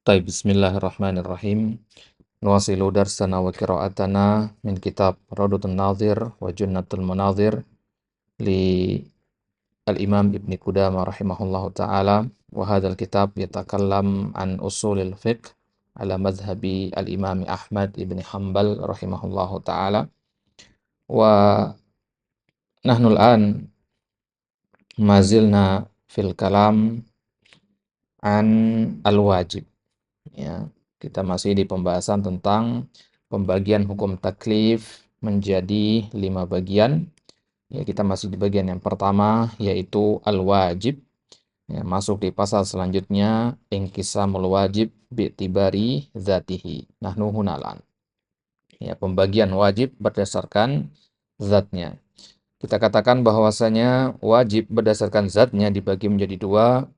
طيب بسم الله الرحمن الرحيم نواصل درسنا وقراءتنا من كتاب روضة الناظر وجنة المناظر للإمام ابن قدامة رحمه الله تعالى وهذا الكتاب يتكلم عن أصول الفقه على مذهب الإمام أحمد بن حنبل رحمه الله تعالى ونحن الآن ما زلنا في الكلام عن الواجب. Ya, kita masih di pembahasan tentang pembagian hukum taklif menjadi 5 bagian. Ya, kita masih di bagian yang pertama yaitu al-wajib. Ya, masuk di pasal selanjutnya inqisamul wajib bi'tibari zatihi. Nahnu hunalan. Ya, pembagian wajib berdasarkan zatnya. Kita katakan bahwasanya wajib berdasarkan zatnya dibagi menjadi dua,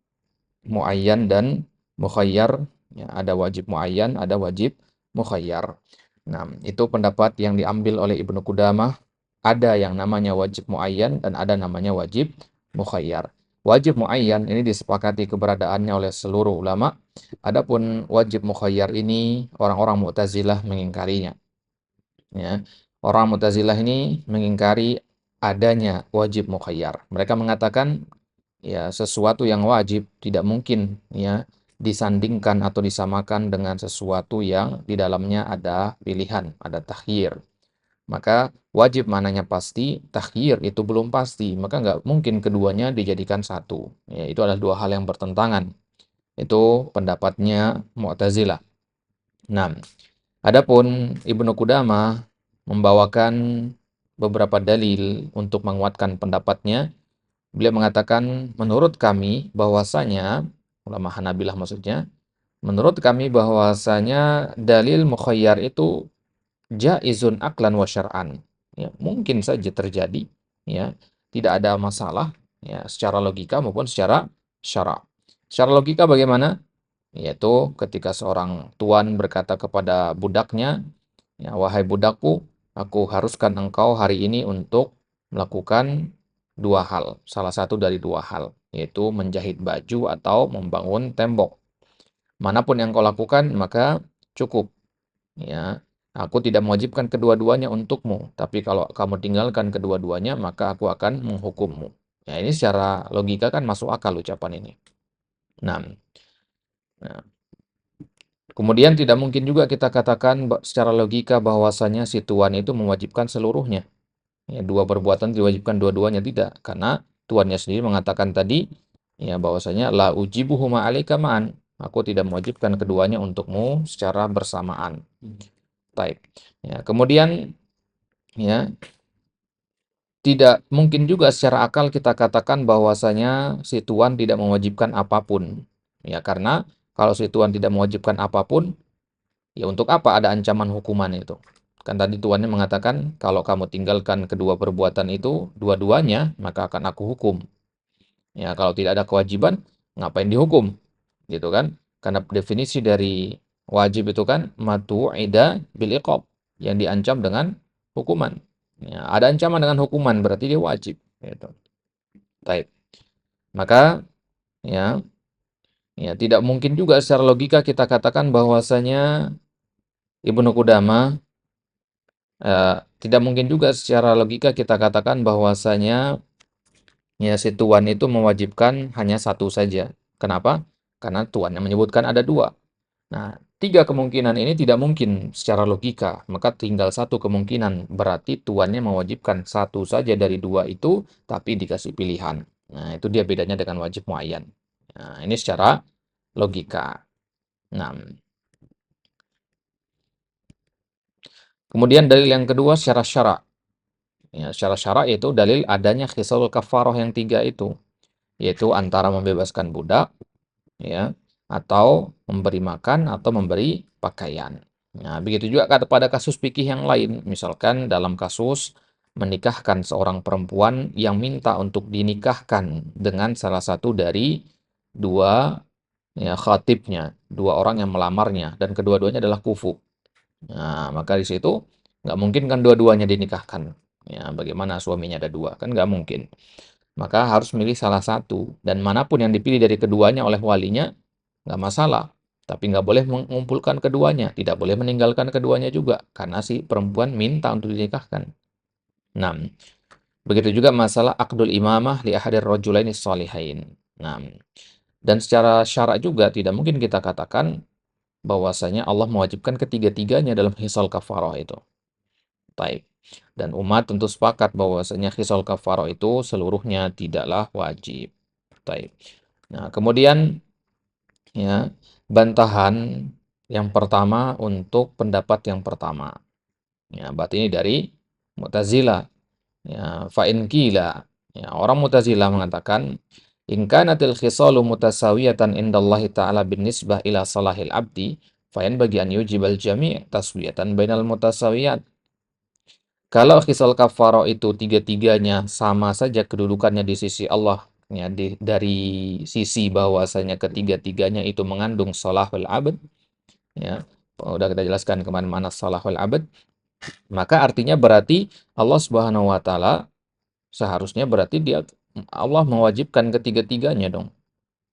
muayyan dan mukhayyar. Ya, ada wajib muayyan, ada wajib mukhayyar. Nah, itu pendapat yang diambil oleh Ibnu Qudamah. Ada yang namanya wajib muayyan dan ada namanya wajib mukhayyar. Wajib muayyan ini disepakati keberadaannya oleh seluruh ulama. Adapun wajib mukhayyar ini orang-orang Mu'tazilah mengingkarinya. Ya. Orang Mu'tazilah ini mengingkari adanya wajib mukhayyar. Mereka mengatakan ya sesuatu yang wajib tidak mungkin ya disandingkan atau disamakan dengan sesuatu yang di dalamnya ada pilihan, ada takhyir. Maka wajib mananya pasti, takhyir itu belum pasti, maka nggak mungkin keduanya dijadikan satu. Ya, itu adalah dua hal yang bertentangan. Itu pendapatnya Mu'tazilah. Nah, adapun Ibnu Qudamah membawakan beberapa dalil untuk menguatkan pendapatnya. Beliau mengatakan, menurut kami bahwasanya, ulama Hanabilah maksudnya, menurut kami bahwasanya dalil mukhayyar itu jaizun aklan wa syar'an. Ya, mungkin saja terjadi, ya, tidak ada masalah, ya, secara logika maupun secara syara'. Secara logika bagaimana? Yaitu ketika seorang tuan berkata kepada budaknya, ya, wahai budakku, aku haruskan engkau hari ini untuk melakukan dua hal, salah satu dari dua hal, yaitu menjahit baju atau membangun tembok. Manapun yang kau lakukan, maka cukup. Ya, aku tidak mewajibkan kedua-duanya untukmu, tapi kalau kamu tinggalkan kedua-duanya, maka aku akan menghukummu. Ya, ini secara logika kan masuk akal ucapan ini. Nah, nah, kemudian tidak mungkin juga kita katakan secara logika bahwasanya si tuan itu mewajibkan seluruhnya. Ya, dua perbuatan diwajibkan dua-duanya tidak, karena tuannya sendiri mengatakan tadi ya bahwasanya la ujibuhu ma'alaika ma'an. Aku tidak mewajibkan keduanya untukmu secara bersamaan. Baik. Ya, kemudian ya tidak mungkin juga secara akal kita katakan bahwasanya si tuan tidak mewajibkan apapun. Ya, karena kalau si tuan tidak mewajibkan apapun, ya untuk apa ada ancaman hukuman itu? Kan tadi tuannya mengatakan, kalau kamu tinggalkan kedua perbuatan itu, dua-duanya, maka akan aku hukum. Ya, kalau tidak ada kewajiban, ngapain dihukum? Gitu kan? Karena definisi dari wajib itu kan, matu'ida bil iqab, yang diancam dengan hukuman. Ya, ada ancaman dengan hukuman, berarti dia wajib. Gitu. Baik. Maka, ya, ya tidak mungkin juga secara logika kita katakan bahwasanya Ibnu Qudamah tidak mungkin juga secara logika kita katakan bahwasanya ya si tuan itu mewajibkan hanya satu saja. Kenapa? Karena tuannya menyebutkan ada dua. Nah, tiga kemungkinan ini tidak mungkin secara logika. Maka tinggal satu kemungkinan. Berarti tuannya mewajibkan satu saja dari dua itu, tapi dikasih pilihan. Nah, itu dia bedanya dengan wajib muayyan. Nah, ini secara logika. Nah, kemudian dalil yang kedua secara syara'. Ya, secara syara' yaitu dalil adanya khisalul kafarah yang tiga itu, yaitu antara membebaskan budak, ya, atau memberi makan atau memberi pakaian. Nah, begitu juga pada kasus fikih yang lain, misalkan dalam kasus menikahkan seorang perempuan yang minta untuk dinikahkan dengan salah satu dari dua ya, khatibnya, dua orang yang melamarnya, dan kedua-duanya adalah kufu. Nah, maka di situ nggak mungkin kan dua-duanya dinikahkan. Ya, bagaimana suaminya ada dua? Kan nggak mungkin. Maka harus milih salah satu. Dan manapun yang dipilih dari keduanya oleh walinya, nggak masalah. Tapi nggak boleh mengumpulkan keduanya, tidak boleh meninggalkan keduanya juga, karena si perempuan minta untuk dinikahkan. Nah, begitu juga masalah akdul imamah li ahadir rajulaini shalihain. Nah, dan secara syarak juga tidak mungkin kita katakan bahwasanya Allah mewajibkan ketiga-tiganya dalam hisal kafarah itu. Baik. Dan umat tentu sepakat bahwasanya hisal kafarah itu seluruhnya tidaklah wajib. Baik. Nah, kemudian ya, bantahan yang pertama untuk pendapat yang pertama. Ya, berarti ini dari Mu'tazilah. Ya, fa in qila. Ya, orang Mu'tazilah mengatakan in kanatil khisalu mutasawiyatan indallahi ta'ala binisbah ila salahil abdi fa yanbaghi an yujibal jami' taswiyatan bainal mutasawiyat. Kalau khisal kafarah itu tiga-tiganya sama saja kedudukannya di sisi Allah, ya, dari sisi bahwasanya ketiga-tiganya itu mengandung salahul abad, ya, udah kita jelaskan kemana-mana salahul abad, maka artinya berarti Allah Subhanahu wa Ta'ala seharusnya berarti Allah mewajibkan ketiga-tiganya dong,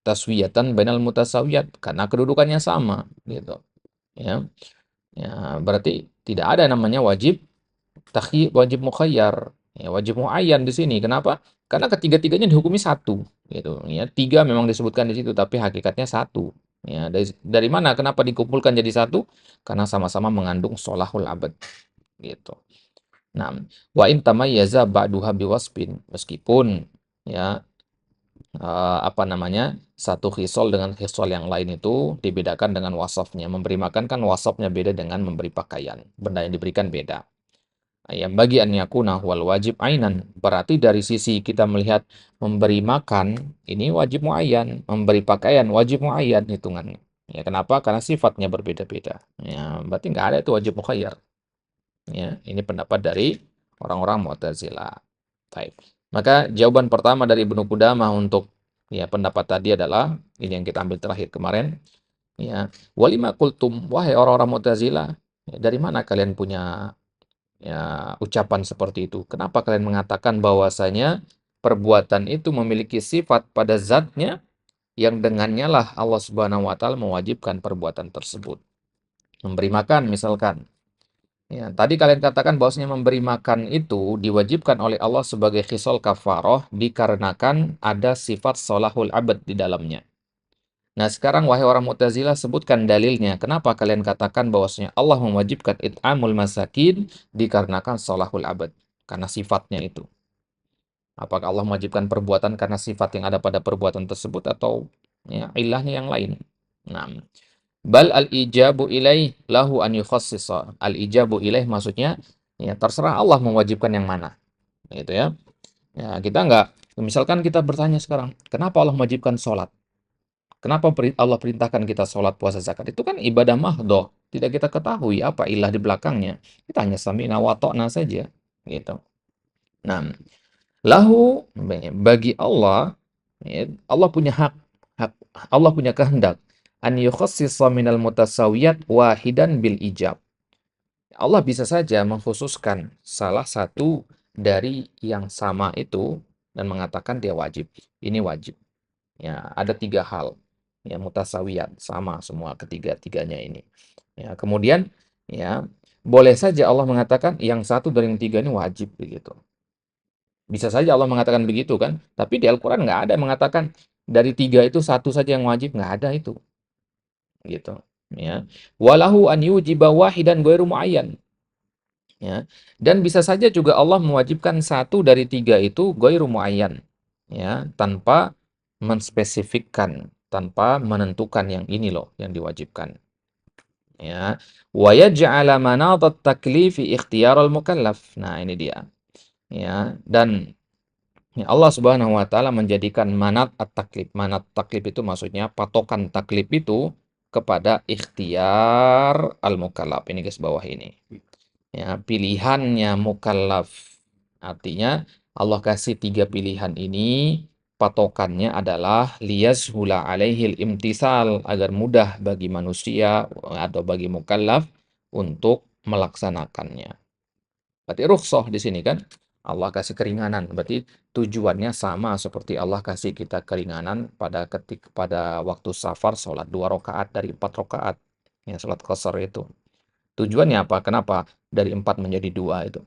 taswiyatan bainal mutasawiyat, karena kedudukannya sama, gitu, ya. Ya, berarti tidak ada namanya wajib mukhayyar, ya, wajib muayyan di sini. Kenapa? Karena ketiga-tiganya dihukumi satu, gitu. Ya, tiga memang disebutkan di situ, tapi hakikatnya satu. Ya, dari mana? Kenapa dikumpulkan jadi satu? Karena sama-sama mengandung sholahul abad, gitu. Nah, wa in tamayyaza ba'duha biwasfin, meskipun ya apa namanya, satu khisol dengan khisol yang lain itu dibedakan dengan wasafnya. Memberi makan kan wasafnya beda dengan memberi pakaian. Benda yang diberikan beda. Yang bagi an yakuna wal wajib ainan. Berarti dari sisi kita melihat memberi makan, ini wajib muayyan. Memberi pakaian, wajib muayyan hitungannya. Ya, kenapa? Karena sifatnya berbeda-beda. Ya, berarti nggak ada itu wajib mukhayyar. Ya, ini pendapat dari orang-orang Mu'tazilah. Baik. Maka jawaban pertama dari Ibnu Qudamah untuk ya pendapat tadi adalah ini yang kita ambil terakhir kemarin. Ya, walima kultum, wahai orang-orang Mu'tazilah, ya, dari mana kalian punya ya ucapan seperti itu? Kenapa kalian mengatakan bahwasanya perbuatan itu memiliki sifat pada zatnya yang dengannya lah Allah Subhanahu wa taala mewajibkan perbuatan tersebut? Memberi makan misalkan. Ya, tadi kalian katakan bahwasanya memberi makan itu diwajibkan oleh Allah sebagai khisal kafaroh dikarenakan ada sifat solahul abad di dalamnya. Nah, sekarang wahai orang Mu'tazilah sebutkan dalilnya. Kenapa kalian katakan bahwasanya Allah mewajibkan it'amul masakin dikarenakan solahul abad? Karena sifatnya itu. Apakah Allah mewajibkan perbuatan karena sifat yang ada pada perbuatan tersebut atau ya, ilahnya yang lain? Nah, bal al-ijabu ilaih lahu an yukhassisa. Al-ijabu ilaih maksudnya ya terserah Allah mewajibkan yang mana. Gitu ya. Ya, kita enggak, misalkan kita bertanya sekarang, kenapa Allah mewajibkan sholat? Kenapa Allah perintahkan kita sholat, puasa, zakat? Itu kan ibadah mahdoh. Tidak kita ketahui apa ilah di belakangnya. Kita hanya sami'na wa ta'na saja. Gitu. Nah, lahu bagi Allah, ya, Allah punya hak, Allah punya kehendak an yukhassisa minal mutasawiyat wahidan bil ijab. Allah bisa saja mengkhususkan salah satu dari yang sama itu dan mengatakan dia wajib. Ini wajib. Ya, ada tiga hal. Ya, mutasawiyat, sama semua ketiga-tiganya ini. Ya, kemudian ya, boleh saja Allah mengatakan yang satu dari yang tiga ini wajib begitu. Bisa saja Allah mengatakan begitu kan, tapi di Al-Quran nggak ada mengatakan dari tiga itu satu saja yang wajib, nggak ada itu. Gitu. Ya. Walahu an yujiba wahidan ghairu muayyan. Ya. Dan bisa saja juga Allah mewajibkan satu dari tiga itu ghairu muayyan. Ya, tanpa menspesifikkan, tanpa menentukan yang ini loh yang diwajibkan. Ya. Wa yaj'ala manatat taklifi ikhtiyarul mukallaf. Nah, ini dia. Ya, dan ya, Allah Subhanahu wa taala menjadikan manat at-taklif. Manat taklif itu maksudnya patokan taklif itu kepada ikhtiar al-mukallaf. Ini guys bawah ini. Ya, pilihannya mukallaf. Artinya Allah kasih tiga pilihan ini, patokannya adalah liyashula alaihil imtisal, agar mudah bagi manusia atau bagi mukallaf untuk melaksanakannya. Berarti rukhsah di sini kan? Allah kasih keringanan. Berarti tujuannya sama seperti Allah kasih kita keringanan pada waktu safar sholat 2 rakaat dari 4 rakaat. Ya, sholat qasar itu. Tujuannya apa? Kenapa dari 4 menjadi 2 itu?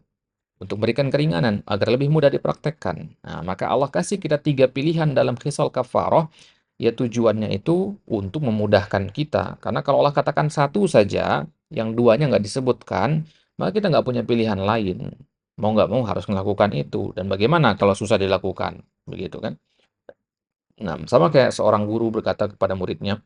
Untuk berikan keringanan agar lebih mudah dipraktekkan. Nah, maka Allah kasih kita 3 pilihan dalam khisal kafarah, ya tujuannya itu untuk memudahkan kita. Karena kalau Allah katakan satu saja, yang duanya nggak disebutkan, maka kita nggak punya pilihan lain. Mau nggak mau harus melakukan itu. Dan bagaimana kalau susah dilakukan? Begitu kan? Nah, sama kayak seorang guru berkata kepada muridnya,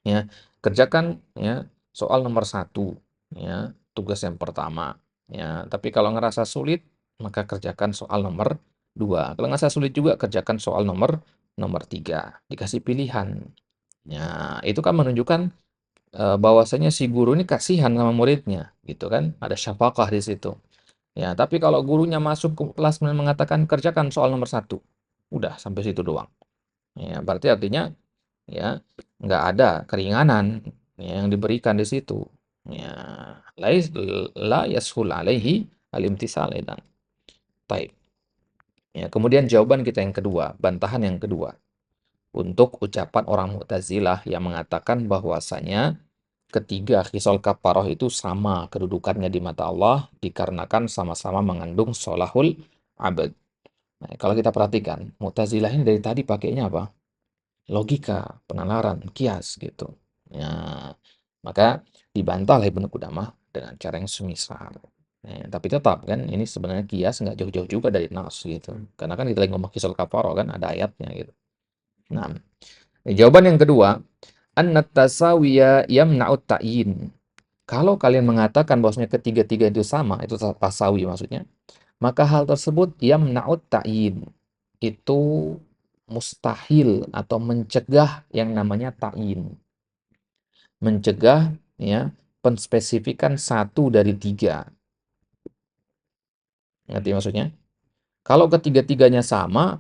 ya, kerjakan ya soal nomor satu, ya, tugas yang pertama, ya. Tapi kalau ngerasa sulit, maka kerjakan soal nomor dua. Kalau ngerasa sulit juga, kerjakan soal nomor nomor tiga. Dikasih pilihan. Ya, itu kan menunjukkan bahwasanya si guru ini kasihan sama muridnya, gitu kan? Ada syafaqah di situ. Ya, tapi kalau gurunya masuk ke kelas dan mengatakan kerjakan soal nomor satu, udah sampai situ doang. Ya, berarti artinya ya nggak ada keringanan ya, yang diberikan di situ. Ya, la yashul alaihi al-imtisal idan. Baik. Ya, kemudian jawaban kita yang kedua, bantahan yang kedua untuk ucapan orang Mu'tazilah yang mengatakan bahwasanya ketiga khisal kafaroh itu sama kedudukannya di mata Allah dikarenakan sama-sama mengandung sholahul abad. Nah, kalau kita perhatikan, Mu'tazilah ini dari tadi pakainya apa? Logika, penalaran, kias gitu. Ya, maka dibantah oleh Ibnu Qudamah dengan cara yang semisal. Tapi tetap kan ini sebenarnya kias nggak jauh-jauh juga dari nas gitu. Karena kan kita lagi ngomong kisah kafaro kan ada ayatnya gitu. Nah, jawaban yang kedua, annat tasawiya yamna'ut ta'yin. Kalau kalian mengatakan bahwasanya ketiga-tiga itu sama, itu tasawi maksudnya, maka hal tersebut yamna'ut ta'yin. Itu mustahil atau mencegah yang namanya ta'yin. Mencegah ya penspesifikan satu dari tiga. Ngerti maksudnya? Kalau ketiga-tiganya sama,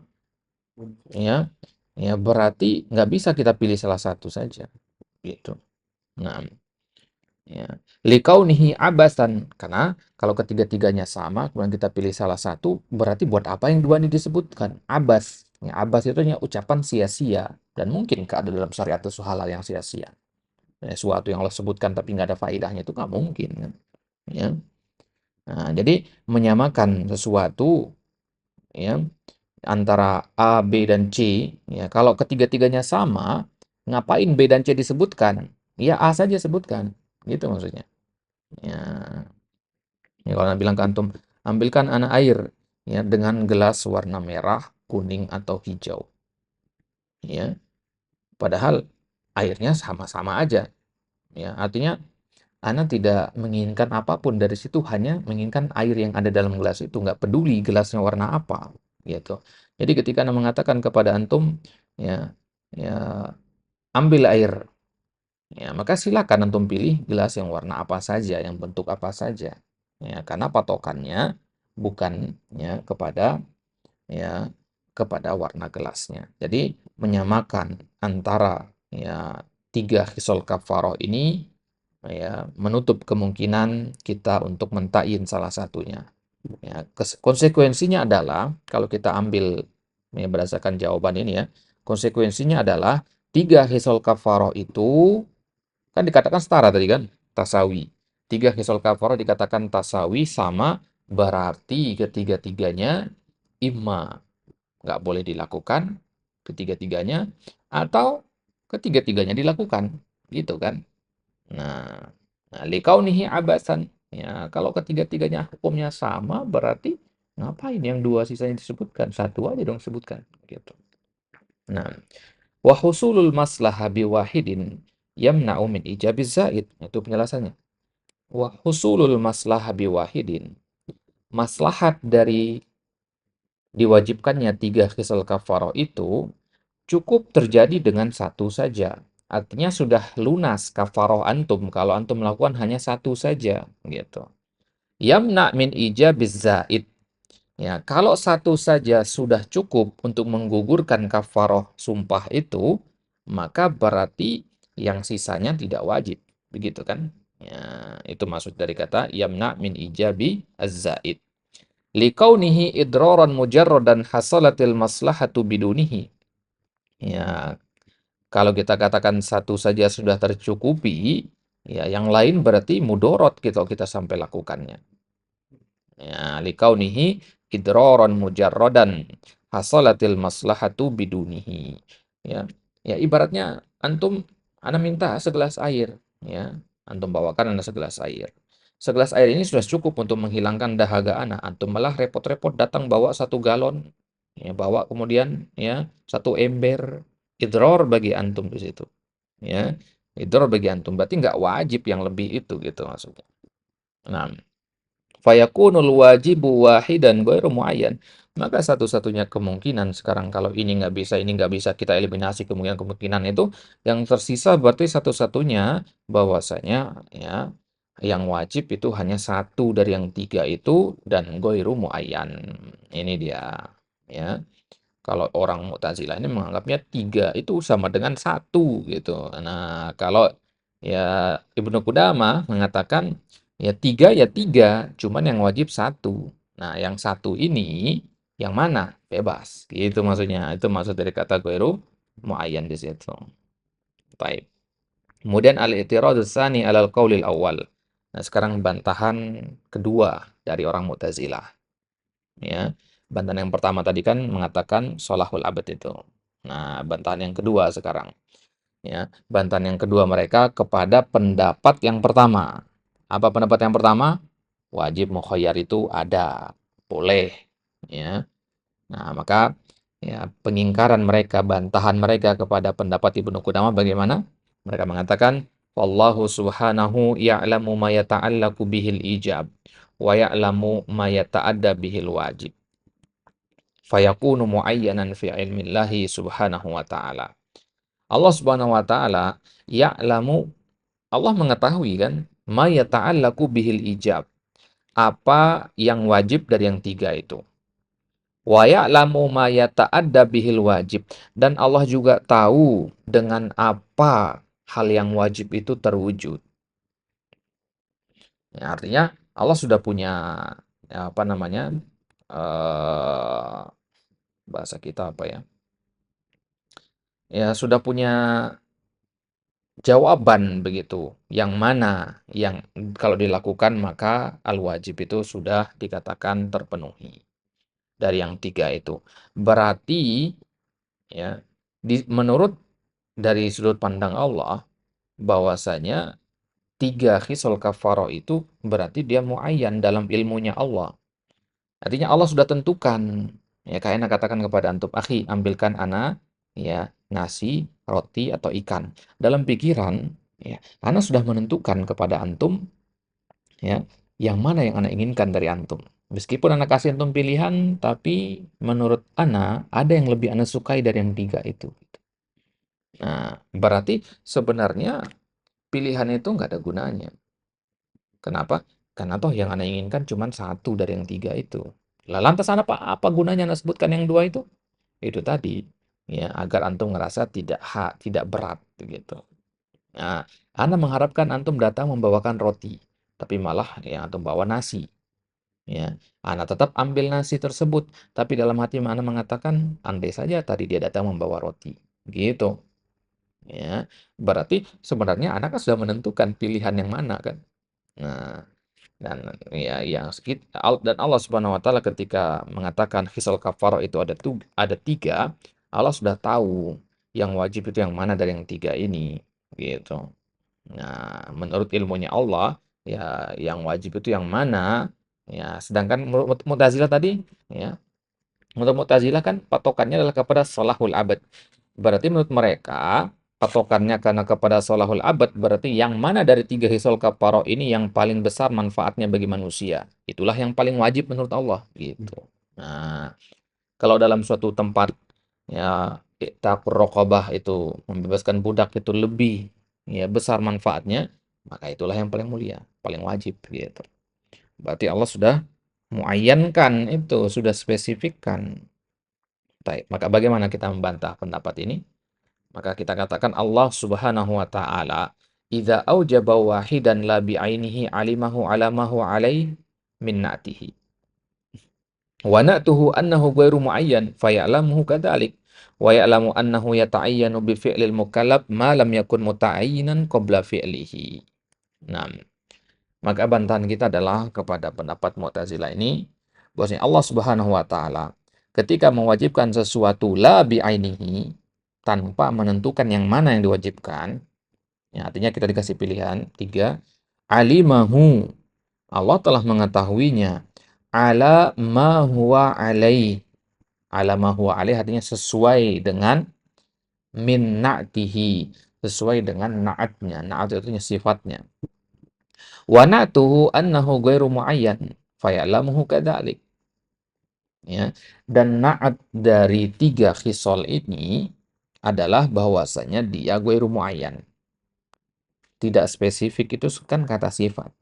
ya, ya berarti nggak bisa kita pilih salah satu saja, gitu. Nah, ya, likaunihi abasan, karena kalau ketiga-tiganya sama, kemudian kita pilih salah satu, berarti buat apa yang dua ini disebutkan? Abas. Ya, abas itu hanya ucapan sia-sia dan mungkin ada dalam syariat itu halal yang sia-sia. Ya, suatu yang Allah sebutkan tapi nggak ada faedahnya itu nggak mungkin kan. Ya. Nah, jadi menyamakan sesuatu ya antara A, B, dan C, ya kalau ketiga-tiganya sama, ngapain B dan C disebutkan? Ya A saja sebutkan, gitu maksudnya. Ya, ya kalau bilang ke antum, ambilkan anak air ya dengan gelas warna merah, kuning atau hijau. Ya, padahal airnya sama-sama aja. Ya, artinya Ana tidak menginginkan apapun dari situ, hanya menginginkan air yang ada dalam gelas itu, nggak peduli gelasnya warna apa, gitu. Jadi ketika Ana mengatakan kepada antum, ya, ya ambil air, ya maka silakan antum pilih gelas yang warna apa saja, yang bentuk apa saja, ya karena patokannya bukan ya ya kepada warna gelasnya. Jadi menyamakan antara ya tiga khisal kafaroh ini ya menutup kemungkinan kita untuk mentakyin salah satunya. Ya, konsekuensinya adalah kalau kita ambil ya, berdasarkan jawaban ini ya, konsekuensinya adalah tiga hisol kafaroh itu kan dikatakan setara tadi kan, tasawi. Tiga hisol kafaroh dikatakan tasawi sama berarti ketiga-tiganya imma nggak boleh dilakukan ketiga-tiganya atau ketiga-tiganya dilakukan gitu kan. Nah, likaunihi abasan. Ya, kalau ketiga-tiganya hukumnya sama, berarti ngapain yang dua sisanya disebutkan? Satu aja dong sebutkan. Gitu. Nah, wa husulul maslaha biwahidin yamna'u min ijabiz zaid. Itu penjelasannya. Wa husulul maslaha biwahidin. Maslahat dari diwajibkannya tiga khisal kafaroh itu cukup terjadi dengan satu saja. Artinya sudah lunas kafaroh antum kalau antum melakukan hanya satu saja gitu. Yamna min ijabiz zaid. Ya, kalau satu saja sudah cukup untuk menggugurkan kafaroh sumpah itu, maka berarti yang sisanya tidak wajib. Begitu kan? Ya, itu maksud dari kata yamna min ijabi az-zaid. Likaunihi idraran mujarradan hasalatil maslahatu bidunihi. Ya, kalau kita katakan satu saja sudah tercukupi, ya yang lain berarti mudorot gitu kita sampai lakukannya. Ya, likaunihi idraran mujarradan hasalatil maslahatu bidunihi. Ya, ya ibaratnya antum ana minta segelas air, ya. Antum bawakan ana segelas air. Segelas air ini sudah cukup untuk menghilangkan dahaga ana. Antum malah repot-repot datang bawa 1 galon. Ya, bawa kemudian ya 1 ember. Idror bagi antum di situ. Ya, idror bagi antum. Berarti nggak wajib yang lebih itu gitu maksudnya. Nah, fayakunul wajibu wahidan ghairu muayyan. Maka satu-satunya kemungkinan sekarang kalau ini nggak bisa kita eliminasi kemungkinan-kemungkinan itu, yang tersisa berarti satu-satunya bahwasanya ya yang wajib itu hanya satu dari yang tiga itu dan ghairu muayyan. Ini dia ya. Kalau orang Mu'tazilah ini menganggapnya tiga itu sama dengan satu gitu. Nah, kalau ya Ibnu Qudamah mengatakan ya tiga, cuman yang wajib satu. Nah, yang satu ini yang mana? Bebas. Gitu maksudnya. Itu maksud dari kata ghairu muayyan di situ. Baik. Kemudian al-i'tiradus tsani 'alal qaulil awal. Nah, sekarang bantahan kedua dari orang Mu'tazilah. Ya, bantahan yang pertama tadi kan mengatakan sholahul abad itu. Nah, bantahan yang kedua sekarang, ya, bantahan yang kedua mereka kepada pendapat yang pertama. Apa pendapat yang pertama? Wajib mukhayyar itu ada, boleh, ya. Nah, maka ya pengingkaran mereka, bantahan mereka kepada pendapat Ibnu Qudamah bagaimana? Mereka mengatakan, "Wallahu subhanahu ya'lamu ma yata'allaqu bihil ijab wa ya'lamu ma yata'adda bihil wajib." Fayakunu muayyanan fi ilmillahi subhanahu wa ta'ala. Allah subhanahu wa ta'ala ya'lamu, Allah mengetahui kan, ma yata'allaku bihil ijab. Apa yang wajib dari yang tiga itu. Wa ya'lamu ma yata'adda bihil wajib. Dan Allah juga tahu dengan apa hal yang wajib itu terwujud. Ya, artinya Allah sudah punya ya, apa namanya, eh bahasa kita apa ya? Ya sudah punya jawaban begitu, yang mana yang kalau dilakukan maka al-wajib itu sudah dikatakan terpenuhi dari yang tiga itu. Berarti ya menurut dari sudut pandang Allah bahwasanya tiga khisal kafarah itu berarti dia muayyan dalam ilmunya Allah. Artinya Allah sudah tentukan. Ya, kayak ana katakan kepada antum, "Akhi, ambilkan ana ya nasi, roti atau ikan." Dalam pikiran, ya, ana sudah menentukan kepada antum ya, yang mana yang ana inginkan dari antum. Meskipun ana kasih antum pilihan, tapi menurut ana ada yang lebih ana sukai dari yang tiga itu. Nah, berarti sebenarnya pilihan itu nggak ada gunanya. Kenapa? Karena toh yang Anda inginkan cuma satu dari yang tiga itu. Lah lantas apa gunanya Anda sebutkan yang dua itu? Itu tadi, ya agar antum ngerasa tidak berat gitu. Nah, Anda mengharapkan antum datang membawakan roti, tapi malah yang antum bawa nasi. Ya, Anda tetap ambil nasi tersebut, tapi dalam hati Anda mengatakan, andai saja tadi dia datang membawa roti. Gitu. Ya, berarti sebenarnya Anda kan sudah menentukan pilihan yang mana kan. Nah, dan ya dan Allah Subhanahu wa taala ketika mengatakan hisal kafarah itu ada tiga, Allah sudah tahu yang wajib itu yang mana dari yang tiga ini gitu. Nah, menurut ilmunya Allah ya yang wajib itu yang mana? Ya, sedangkan menurut Mu'tazilah tadi ya, menurut Mu'tazilah kan patokannya adalah kepada sholahul abad. Berarti menurut mereka patokannya karena kepada sholahul abad berarti yang mana dari tiga hisol kafaroh ini yang paling besar manfaatnya bagi manusia. Itulah yang paling wajib menurut Allah gitu. Nah, kalau dalam suatu tempat ya takur rokobah itu membebaskan budak itu lebih ya besar manfaatnya, maka itulah yang paling mulia, paling wajib gitu. Berarti Allah sudah muayyankan itu, sudah spesifikkan. Baik, maka bagaimana kita membantah pendapat ini? Maka kita katakan Allah Subhanahu wa taala idza aujaba wahidan la bi'ainihi alimahu alamahu alaih min na'tihi. Wa na'tuhu annahu ghairu muayyan faya'lamuhu kadzalik wa ya'lamu annahu yata'ayyanu bi fi'lil mukallaf ma lam yakun muta'ayyinan qabla fi'lihi. Nah, maka bantahan kita adalah kepada pendapat Mu'tazilah ini bahwasanya Allah Subhanahu wa taala ketika mewajibkan sesuatu la bi'ainihi tanpa menentukan yang mana yang diwajibkan, ya artinya kita dikasih pilihan tiga, alimahu, Allah telah mengetahuinya, ala ma huwa alaih, ala ma huwa alaih artinya sesuai dengan min na'tihi, sesuai dengan naatnya, naat itu artinya sifatnya. Wa na'tuhu annahu ghairu muayyan faya'lamuhu kadzalik. Ya. Dan naat dari tiga khisal ini adalah bahwasanya dia ghairu muayyan. Tidak spesifik itu kan kata sifat.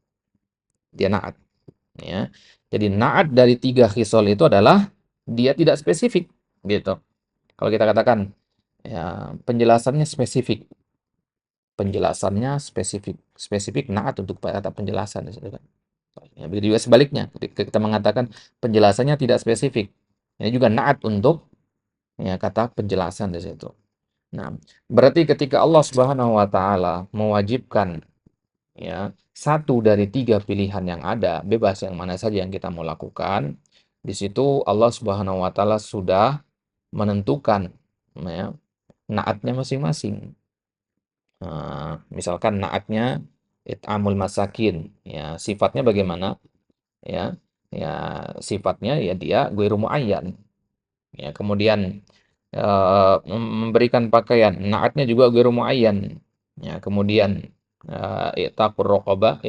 Dia naat. Ya. Jadi naat dari tiga khisal itu adalah dia tidak spesifik. Gitu. Kalau kita katakan ya, penjelasannya spesifik. Penjelasannya spesifik. Spesifik naat untuk kata penjelasan. Ya, begitu juga sebaliknya, ketika kita mengatakan penjelasannya tidak spesifik, ini juga naat untuk ya, kata penjelasan di situ. Nah, berarti ketika Allah Subhanahu wa taala mewajibkan ya satu dari tiga pilihan yang ada, bebas yang mana saja yang kita mau lakukan, di situ Allah Subhanahu wa taala sudah menentukan ya, naatnya masing-masing. Misalkan naatnya it'amul masakin, ya sifatnya bagaimana? Ya, ya sifatnya ya dia ghairu muayyan. Ya, kemudian memberikan pakaian, naatnya juga ghairu muayyan. Ya, kemudian itaqur raqabah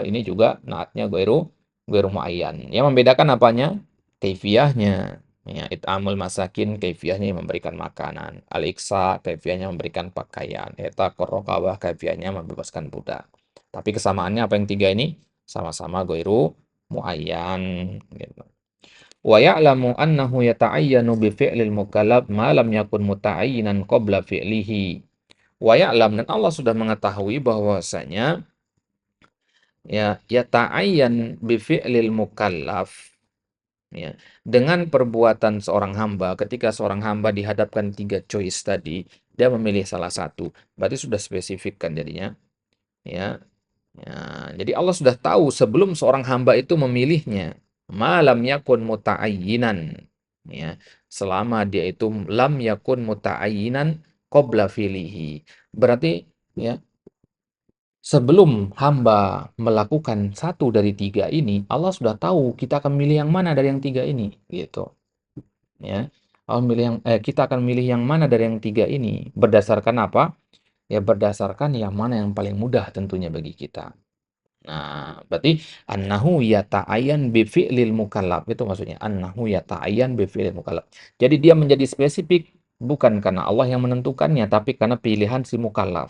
ini juga naatnya ghairu ghairu muayyan. Yang membedakan apanya? Kaifiyahnya. Ya, it'amul masakin kaifiyahnya memberikan makanan, al-iksa kaifiyahnya memberikan pakaian, itaqur raqabah kaifiyahnya membebaskan budak. Tapi kesamaannya apa yang tiga ini? Sama-sama ghairu muayyan gitu. Wa ya'lamu annahu yata'ayyanu bi fi'lil mukallaf ma lam yakun muta'ayyinan qabla fi'lihi. Wa ya'lam, dan Allah sudah mengetahui bahwasanya ya yata'ayyan bi fi'lil mukallaf ya dengan perbuatan seorang hamba, ketika seorang hamba dihadapkan tiga choice tadi, dia memilih salah satu. Berarti sudah spesifik kan jadinya ya. Ya, jadi Allah sudah tahu sebelum seorang hamba itu memilihnya. Malam yakun muta'ayyinan. Ya, selama dia itu lam yakun muta'ayyinan qabla filihi. Berarti ya, sebelum hamba melakukan satu dari tiga ini, Allah sudah tahu kita akan milih yang mana dari yang tiga ini, gitu. Ya, kita akan milih yang mana dari yang tiga ini berdasarkan apa? Ya berdasarkan yang mana yang paling mudah tentunya bagi kita. Nah, berarti annahu yata'ayyan bi fi'lil mukallaf. Itu maksudnya annahu yata'ayyan bi fi'lil mukallaf. Jadi dia menjadi spesifik bukan karena Allah yang menentukannya, tapi karena pilihan si mukallaf.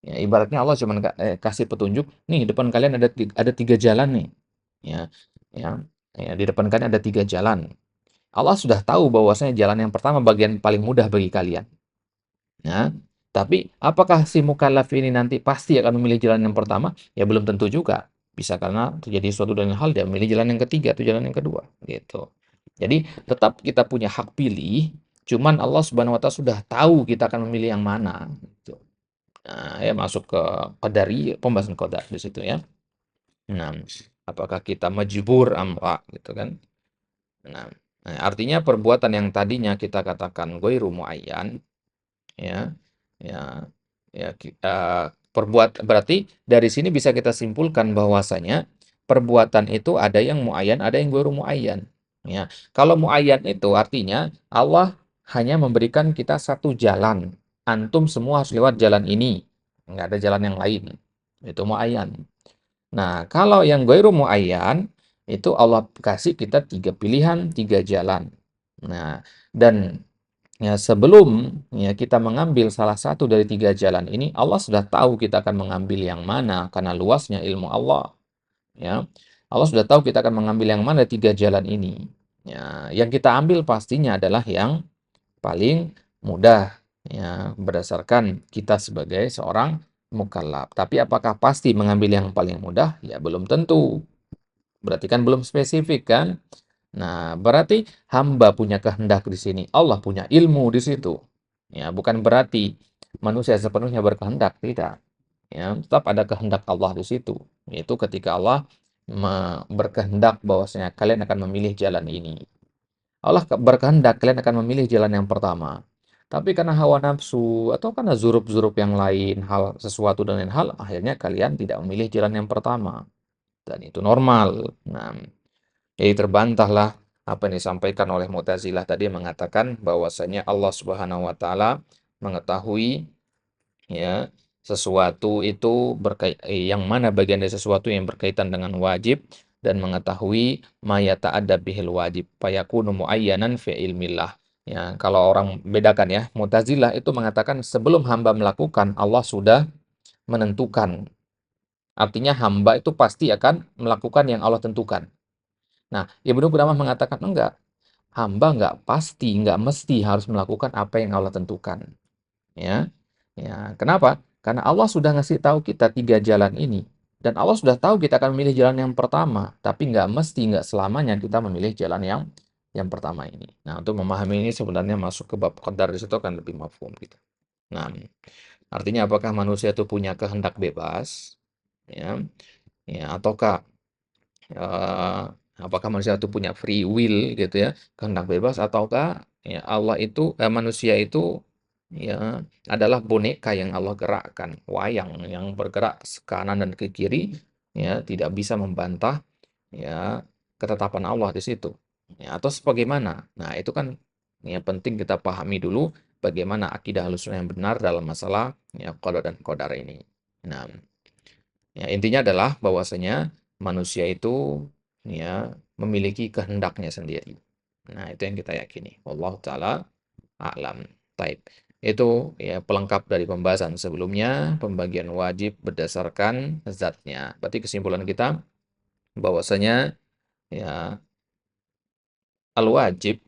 Ya, ibaratnya Allah cuma kasih petunjuk, nih depan kalian ada tiga jalan nih. Ya, ya, ya, di depan kalian ada tiga jalan. Allah sudah tahu bahwasanya jalan yang pertama bagian paling mudah bagi kalian. Ya, tapi apakah si mukallaf ini nanti pasti akan memilih jalan yang pertama? Ya belum tentu juga. Bisa karena terjadi suatu dan hal dia memilih jalan yang ketiga atau jalan yang kedua, gitu. Jadi tetap kita punya hak pilih, cuman Allah Subhanahu wa taala sudah tahu kita akan memilih yang mana, gitu. Nah, ya masuk ke qadari, pembahasan qadar di situ ya. Nah, apakah kita majbur amra gitu kan? Nah, artinya perbuatan yang tadinya kita katakan ghairu muayyan ya ya ya berarti dari sini bisa kita simpulkan bahwasanya perbuatan itu ada yang muayyan, ada yang ghairu muayyan ya. Kalau muayyan itu artinya Allah hanya memberikan kita satu jalan, antum semua harus lewat jalan ini, nggak ada jalan yang lain, itu muayyan. Nah, kalau yang ghairu muayyan itu Allah kasih kita tiga pilihan, tiga jalan. Nah, dan ya, sebelum ya kita mengambil salah satu dari tiga jalan ini, Allah sudah tahu kita akan mengambil yang mana karena luasnya ilmu Allah. Ya, Allah sudah tahu kita akan mengambil yang mana tiga jalan ini. Ya, yang kita ambil pastinya adalah yang paling mudah. Ya, berdasarkan kita sebagai seorang mukallaf. Tapi apakah pasti mengambil yang paling mudah? Ya, belum tentu. Berarti kan belum spesifik kan? Nah, berarti hamba punya kehendak di sini, Allah punya ilmu di situ. Ya, bukan berarti manusia sepenuhnya berkehendak, tidak. Ya, tetap ada kehendak Allah di situ. Yaitu ketika Allah berkehendak bahwasanya kalian akan memilih jalan ini. Allah berkehendak kalian akan memilih jalan yang pertama. Tapi karena hawa nafsu atau karena zurup-zurup yang lain, hal sesuatu dan lain hal, akhirnya kalian tidak memilih jalan yang pertama. Dan itu normal. Nah, jadi terbantahlah apa yang disampaikan oleh Mu'tazilah tadi mengatakan bahwasanya Allah Subhanahu wa taala mengetahui ya sesuatu itu yang mana bagian dari sesuatu yang berkaitan dengan wajib dan mengetahui ma yata'adda bihil wajib fayakunu muayyanan fi ilmillah. Ya, kalau orang bedakan ya, Mu'tazilah itu mengatakan sebelum hamba melakukan Allah sudah menentukan. Artinya hamba itu pasti akan melakukan yang Allah tentukan. Nah, Ibnu Qudamah mengatakan enggak. Hamba enggak pasti, enggak mesti harus melakukan apa yang Allah tentukan. Ya, ya. Kenapa? Karena Allah sudah ngasih tahu kita tiga jalan ini. Dan Allah sudah tahu kita akan memilih jalan yang pertama. Tapi enggak mesti, enggak selamanya kita memilih jalan yang pertama ini. Nah, untuk memahami ini sebenarnya masuk ke bab qadar di situ akan lebih mafhum gitu. Nah, artinya apakah manusia itu punya kehendak bebas? Ya, ya ataukah Eee, apakah manusia itu punya free will gitu ya, kehendak bebas ataukah ya Allah itu manusia itu ya adalah boneka yang Allah gerakkan, wayang yang bergerak ke kanan dan ke kiri, ya tidak bisa membantah ya ketetapan Allah di situ. Ya atau sebagaimana. Nah itu kan ya penting kita pahami dulu bagaimana akidah Ahlussunnah yang benar dalam masalah ya qada dan qadar ini. Nah ya, intinya adalah bahwasanya manusia itu ya memiliki kehendaknya sendiri. Nah, itu yang kita yakini. Wallahu taala a'lam. Taib. Itu ya pelengkap dari pembahasan sebelumnya, pembagian wajib berdasarkan zatnya. Berarti kesimpulan kita bahwasanya ya al-wajib,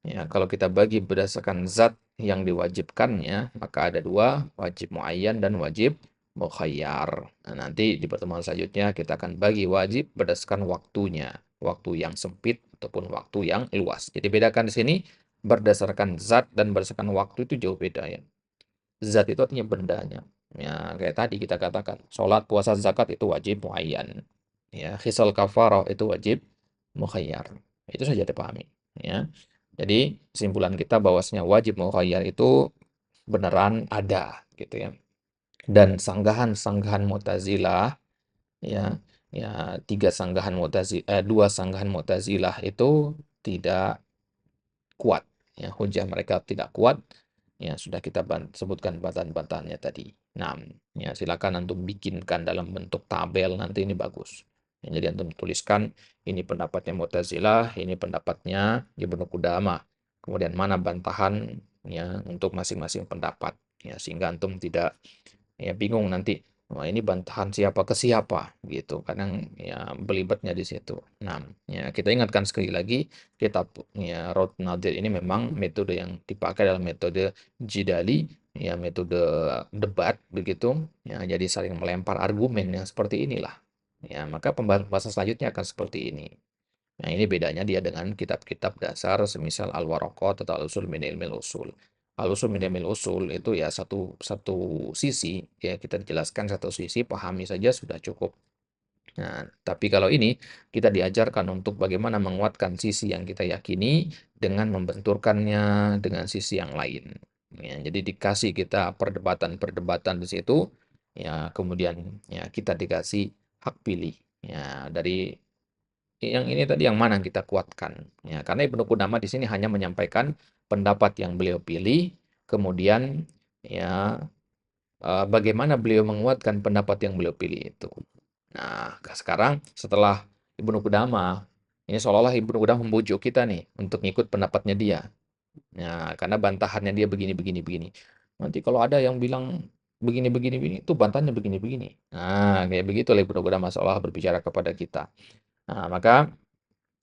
ya, kalau kita bagi berdasarkan zat yang diwajibkannya, maka ada dua, wajib muayyan dan wajib mukhayyar. Nah, nanti di pertemuan selanjutnya kita akan bagi wajib berdasarkan waktunya, waktu yang sempit ataupun waktu yang luas. Jadi bedakan di sini berdasarkan zat dan berdasarkan waktu itu jauh beda ya. Zat itu artinya bendanya. Ya, kayak tadi kita katakan, sholat, puasa, zakat itu wajib muayyan. Ya, khisal kafarah itu wajib mukhayyar. Itu saja dipahami. Ya. Jadi kesimpulan kita bahwasanya wajib mukhayyar itu beneran ada gitu ya. Dan sanggahan-sanggahan Mu'tazilah ya, ya dua sanggahan Mu'tazilah itu tidak kuat. Ya, hujah mereka tidak kuat. Ya, sudah kita sebutkan bantahan-bantahannya tadi. Nah, ya silakan antum bikinkan dalam bentuk tabel nanti ini bagus. Ya, jadi antum tuliskan ini pendapatnya Mu'tazilah, ini pendapatnya Ibnu Qudamah. Kemudian mana bantahan ya untuk masing-masing pendapat. Ya, sehingga antum tidak ya bingung nanti. Wah, ini bantahan siapa ke siapa gitu. Kadang ya belibetnya di situ. Nah, ya kita ingatkan sekali lagi kitab ya Raud Nadir ini memang metode yang dipakai dalam metode jidali ya metode debat begitu ya jadi saling melempar argumen yang seperti inilah. Ya, maka pembahasan selanjutnya akan seperti ini. Nah, ini bedanya dia dengan kitab-kitab dasar semisal Al-Waraqat atau Al-Usul min Ilmil Usul. Al-Usul min Ilmil Usul itu ya satu satu sisi ya kita jelaskan satu sisi, pahami saja sudah cukup. Nah, tapi kalau ini kita diajarkan untuk bagaimana menguatkan sisi yang kita yakini dengan membenturkannya dengan sisi yang lain. Ya, jadi dikasih kita perdebatan-perdebatan di situ, ya kemudian ya kita dikasih hak pilih. Ya, dari yang ini tadi yang mana yang kita kuatkan? Ya, karena Ibnu Qudamah di sini hanya menyampaikan pendapat yang beliau pilih, kemudian ya bagaimana beliau menguatkan pendapat yang beliau pilih itu. Nah, sekarang setelah Ibnu Qudamah, ini seolah-olah Ibnu Qudamah membujuk kita nih untuk ngikut pendapatnya dia. Ya, karena bantahannya dia begini begini begini. Nanti kalau ada yang bilang begini begini begini, itu bantahannya begini begini. Nah, kayak begitu lah Ibnu Qudamah seolah berbicara kepada kita. Nah, maka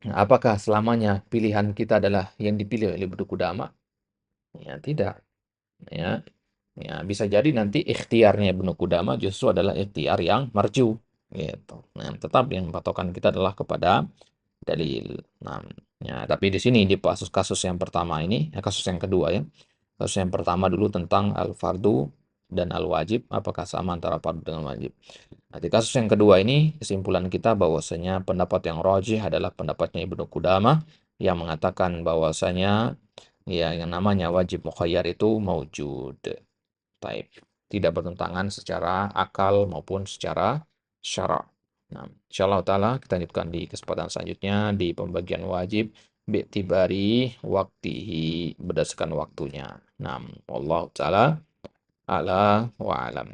apakah selamanya pilihan kita adalah yang dipilih oleh Ibnu Qudamah? Ya, tidak. Ya, ya bisa jadi nanti ikhtiarnya Ibnu Qudamah justru adalah ikhtiar yang marju gitu. Nah, tetap yang patokan kita adalah kepada dalil. Nah, ya, tapi di sini di kasus-kasus yang pertama ini, kasus yang kedua ya. Kasus yang pertama dulu tentang al-fardu dan al-wajib, apakah sama antara fardu dengan wajib. Nah, di kasus yang kedua ini, kesimpulan kita bahwasanya pendapat yang rajih adalah pendapatnya Ibnu Qudamah yang mengatakan bahwasanya ya yang namanya wajib mukhayyar itu maujud. Taib. Tidak bertentangan secara akal maupun secara syara'. Nah, insyaallah taala kita lanjutkan di kesempatan selanjutnya di pembagian wajib bi'tibari waktihi berdasarkan waktunya. Nah, wallahu taala ala wa alam.